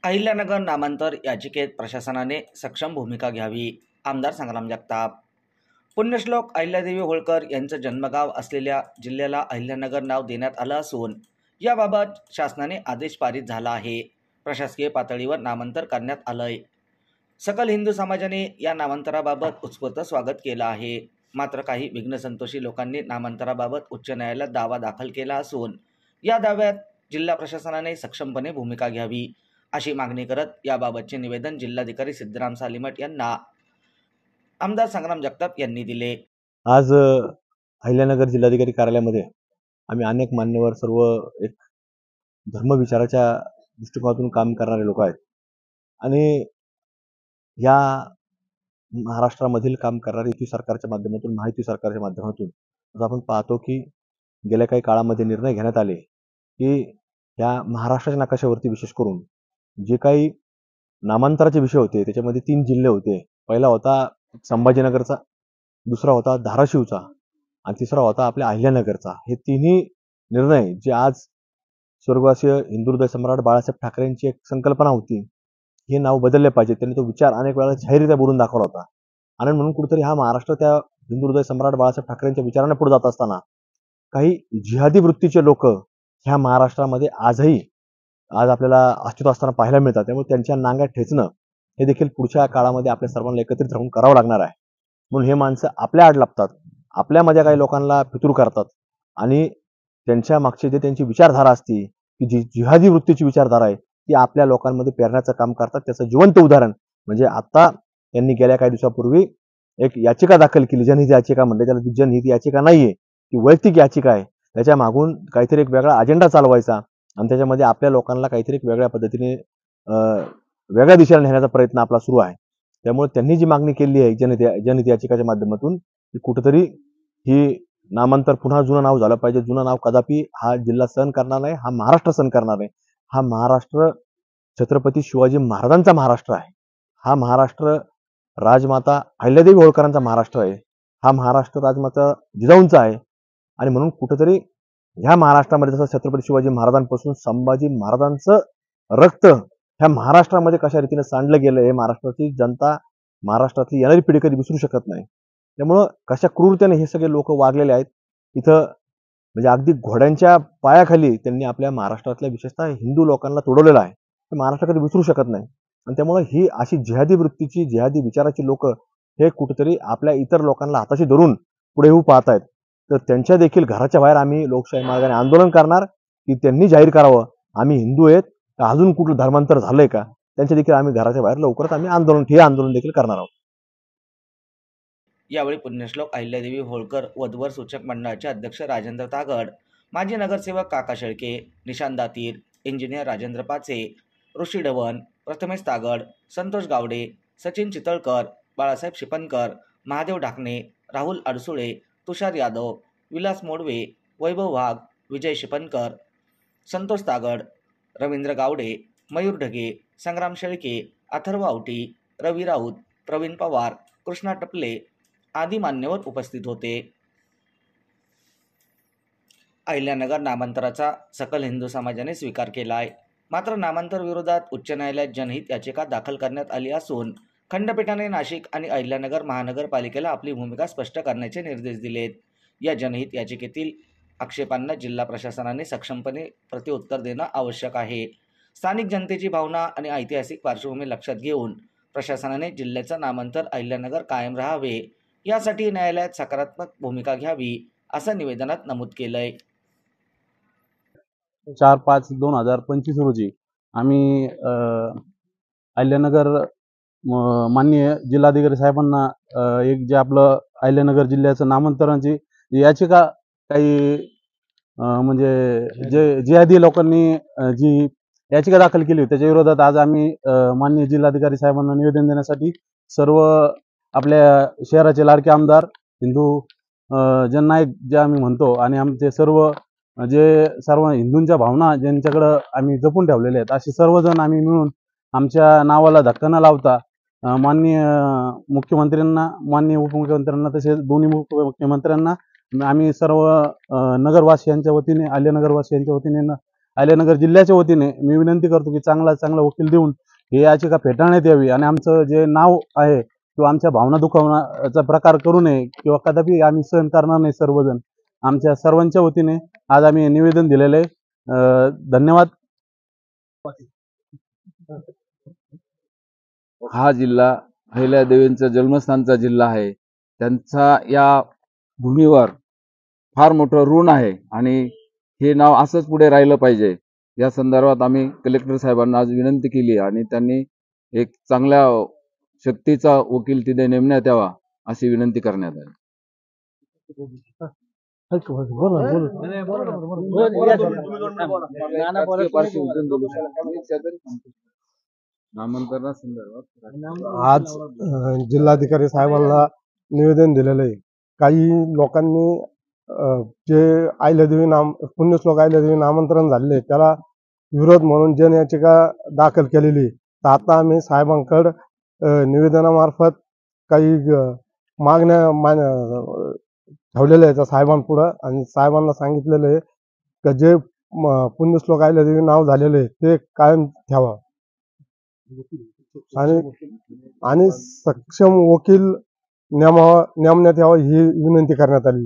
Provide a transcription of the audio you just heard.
अहिल्यानगर नामांतर याचिकेत प्रशासनाने सक्षम भूमिका घ्यावी. आमदार संग्राम जगताप. पुण्यश्लोक अहिल्यादेवी होळकर यांचं जन्मगाव असलेल्या जिल्ह्याला अहिल्यानगर नाव देण्यात आलं असून याबाबत शासनाने आदेश पारित झाला आहे. प्रशासकीय पातळीवर नामांतर करण्यात आलंय. सकल हिंदू समाजाने या नामांतराबाबत उत्स्फूर्त स्वागत केलं आहे. मात्र काही विघ्नसंतोषी लोकांनी नामांतराबाबत उच्च न्यायालयात दावा दाखल केला असून या दाव्यात जिल्हा प्रशासनाने सक्षमपणे भूमिका घ्यावी अशी मागणी करत याबाबतचे निवेदन जिल्हाधिकारी सिद्धराम सालीमठ यांना आमदार संग्राम जगताप यांनी दिले. आज अहिल्यानगर जिल्हाधिकारी कार्यालयामध्ये आम्ही अनेक मान्यवर सर्व एक धर्मविचाराच्या दृष्टिकोनातून काम करणारे लोक आहेत आणि या महाराष्ट्रामधील काम करणारे युती सरकारच्या माध्यमातून महायुती सरकारच्या माध्यमातून आपण पाहतो की गेल्या काही काळामध्ये निर्णय घेण्यात आले की या महाराष्ट्राच्या नकाशावरती विशेष करून जे काही नामांतराचे विषय होते त्याच्यामध्ये 3 जिल्हे होते. पहिला होता संभाजीनगरचा, दुसरा होता धाराशिवचा आणि तिसरा होता आपल्या अहिल्यानगरचा. हे तिन्ही निर्णय जे आज स्वर्गवासीय हिंदू हृदय सम्राट बाळासाहेब ठाकरेंची एक संकल्पना होती, हे नाव बदलले पाहिजे. त्यांनी तो विचार अनेक वेळा जाहीररित्या बोलून दाखवला होता आणि म्हणून कुठेतरी हा महाराष्ट्र त्या हिंदू हृदय सम्राट बाळासाहेब ठाकरेंच्या विचाराने पुढे जात असताना काही जिहादी वृत्तीचे लोक ह्या महाराष्ट्रामध्ये आजही आज आपल्याला अस्तित्व असताना पाहायला मिळतात. त्यामुळे त्यांच्या नांग्या ठेचणं हे देखील पुढच्या काळामध्ये आपल्या सर्वांना एकत्रित राहून करावं लागणार आहे. म्हणून हे माणसं आपल्या आड लपतात, आपल्यामध्ये काही लोकांना फितूर करतात आणि त्यांच्या मागची जे त्यांची विचारधारा असती की जी जिहादी वृत्तीची विचारधारा आहे ती आपल्या लोकांमध्ये पेरण्याचं काम करतात. त्याचं जिवंत उदाहरण म्हणजे आता त्यांनी गेल्या काही दिवसापूर्वी एक याचिका दाखल केली, जनहित याचिका म्हणते त्याला. ती जनहित याचिका नाहीये, ती वैयक्तिक याचिका आहे. त्याच्या मागून काहीतरी एक वेगळा अजेंडा चालवायचा आणि त्याच्यामध्ये आपल्या लोकांना काहीतरी एक वेगळ्या पद्धतीने वेगळ्या दिशेला नेण्याचा प्रयत्न आपला सुरू आहे. त्यामुळे त्यांनी जी मागणी केली आहे जनहित याचिकाच्या माध्यमातून की कुठेतरी ही नामांतर पुन्हा जुनं नाव झालं पाहिजे. जुनं नाव कदापि हा जिल्हा सहन करणार नाही, हा महाराष्ट्र सहन करणार नाही. हा महाराष्ट्र छत्रपती शिवाजी महाराजांचा महाराष्ट्र आहे. हा महाराष्ट्र राजमाता अहिल्यादेवी होळकरांचा महाराष्ट्र आहे. हा महाराष्ट्र राजमाता जिजाऊंचा आहे आणि म्हणून कुठेतरी ह्या महाराष्ट्रामध्ये जसं छत्रपती शिवाजी महाराजांपासून संभाजी महाराजांचं रक्त ह्या महाराष्ट्रामध्ये कशा रीतीने सांडलं गेलं हे महाराष्ट्राची जनता, महाराष्ट्रातली येणारी पिढी कधी विसरू शकत नाही. त्यामुळं कशा क्रूरतेने हे सगळे लोक वागलेले आहेत. इथं म्हणजे अगदी घोड्यांच्या पायाखाली त्यांनी आपल्या महाराष्ट्रातल्या विशेषतः हिंदू लोकांना तोडवलेलं आहे. ते महाराष्ट्र कधी विसरू शकत नाही आणि त्यामुळे ही अशी जिहादी वृत्तीची, जिहादी विचाराची लोक हे कुठेतरी आपल्या इतर लोकांना हाताशी धरून पुढे येऊ पाहत आहेत. तर त्यांच्या देखील घराच्या बाहेर आम्ही लोकशाही मार्गाने आंदोलन करणार की त्यांनी जाहीर करावं आम्ही हिंदू आहेत, अजून कुठलं धर्मांतर झालंय का. त्यांच्या देखील आम्ही घराच्या बाहेर लवकरच आम्ही हे आंदोलन देखील करणार आहोत. यावेळी पुण्यश्लोक अहिल्यादेवी होळकर वधूवर सूचक मंडळाचे अध्यक्ष राजेंद्र तागड, माजी नगरसेवक काका शेळके, निशांत दातीर, इंजिनियर राजेंद्र पाचे, ऋषी ढवण, प्रथमेश तागड, संतोष गावडे, सचिन चितळकर, बाळासाहेब शिपनकर, महादेव ढाकणे, राहुल अडसुळे, तुषार यादव, विलास मोडवे, वैभव वाघ, विजय शिपनकर, संतोष तागड, रवींद्र गावडे, मयूर ढगे, संग्राम शेळके, अथर्व आवटी, रवी राऊत, प्रवीण पवार, कृष्णा टपले आदी मान्यवर उपस्थित होते. अहिल्यानगर नामांतराचा सकल हिंदू समाजाने स्वीकार केला आहे. मात्र नामांतर विरोधात उच्च न्यायालयात जनहित याचिका दाखल करण्यात आली असून खंडपीठाने नाशिक आणि अहिल्यानगर महानगरपालिकेला आपली भूमिका स्पष्ट करण्याचे निर्देश दिलेत. या जनहित याचिकेतील आक्षेपांना जिल्हा प्रशासनाने सक्षमपणे प्रत्युत्तर देणं आवश्यक आहे. स्थानिक जनतेची भावना आणि ऐतिहासिक पार्श्वभूमी लक्षात घेऊन प्रशासनाने जिल्ह्याचं नामांतर अहिल्यानगर कायम राहावे यासाठी न्यायालयात सकारात्मक भूमिका घ्यावी असं निवेदनात नमूद केलंय. 4/5/2025 रोजी आम्ही अहिल्यानगर माननीय जिल्हाधिकारी साहेबांना एक जे आपलं अहिल्यानगर जिल्ह्याचं नामांतराची याचिका काही म्हणजे जे जिहादी लोकांनी जी याचिका दाखल केली होती त्याच्या विरोधात आज आम्ही माननीय जिल्हाधिकारी साहेबांना निवेदन देण्यासाठी सर्व आपल्या शहराचे लाडके आमदार हिंदू जननायक जे आम्ही म्हणतो आणि आमचे सर्व हिंदूंच्या भावना ज्यांच्याकडं आम्ही जपून ठेवलेल्या आहेत असे सर्वजण आम्ही मिळून आमच्या नावाला धक्का न लावता माननीय मुख्यमंत्र्यांना, माननीय उपमुख्यमंत्र्यांना तसेच दोन्ही मुख्यमंत्र्यांना आम्ही सर्व नगरवासियांच्या वतीने, अहिल्यानगरवासियांच्या वतीने अहिल्यानगर जिल्ह्याच्या वतीने मी विनंती करतो की चांगला वकील देऊन ही याचिका फेटाळण्यात यावी आणि आमचं जे नाव आहे किंवा आमच्या भावना दुखावण्याचा प्रकार करू नये किंवा कदापि आम्ही सहन करणार नाही. सर्वजण आमच्या सर्वांच्या वतीने आज आम्ही निवेदन दिलेलं आहे. धन्यवाद. हा जिल्हा अहिल्यादेवींचा जन्मस्थानचा जिल्हा आहे. त्यांचा या भूमीवर फार मोठं ऋण आहे आणि हे नाव असंच पुढे राहिलं पाहिजे. या संदर्भात आम्ही कलेक्टर साहेबांना आज विनंती केली आणि त्यांनी एक चांगल्या शक्तीचा वकील तिथे नेमण्यात यावा अशी विनंती करण्यात आली. आज जिल्हाधिकारी साहेबांना निवेदन दिलेलं आहे. काही लोकांनी जे अहिल्यादेवी पुण्यश्लोक अहिल्यादेवी नामांतरण झालेले त्याला विरोध म्हणून जनयाचिका दाखल केलेली. तर आता आम्ही साहेबांकडे निवेदनामार्फत काही मागण्या ठेवलेल्या आहेत साहेबांपुढं आणि साहेबांना सांगितलेलं आहे की जे पुण्यश्लोक अहिल्यादेवी नाव झालेले ते कायम ठेवा आणि सक्षम वकील नेमण्यात यावा ही विनंती करण्यात आली.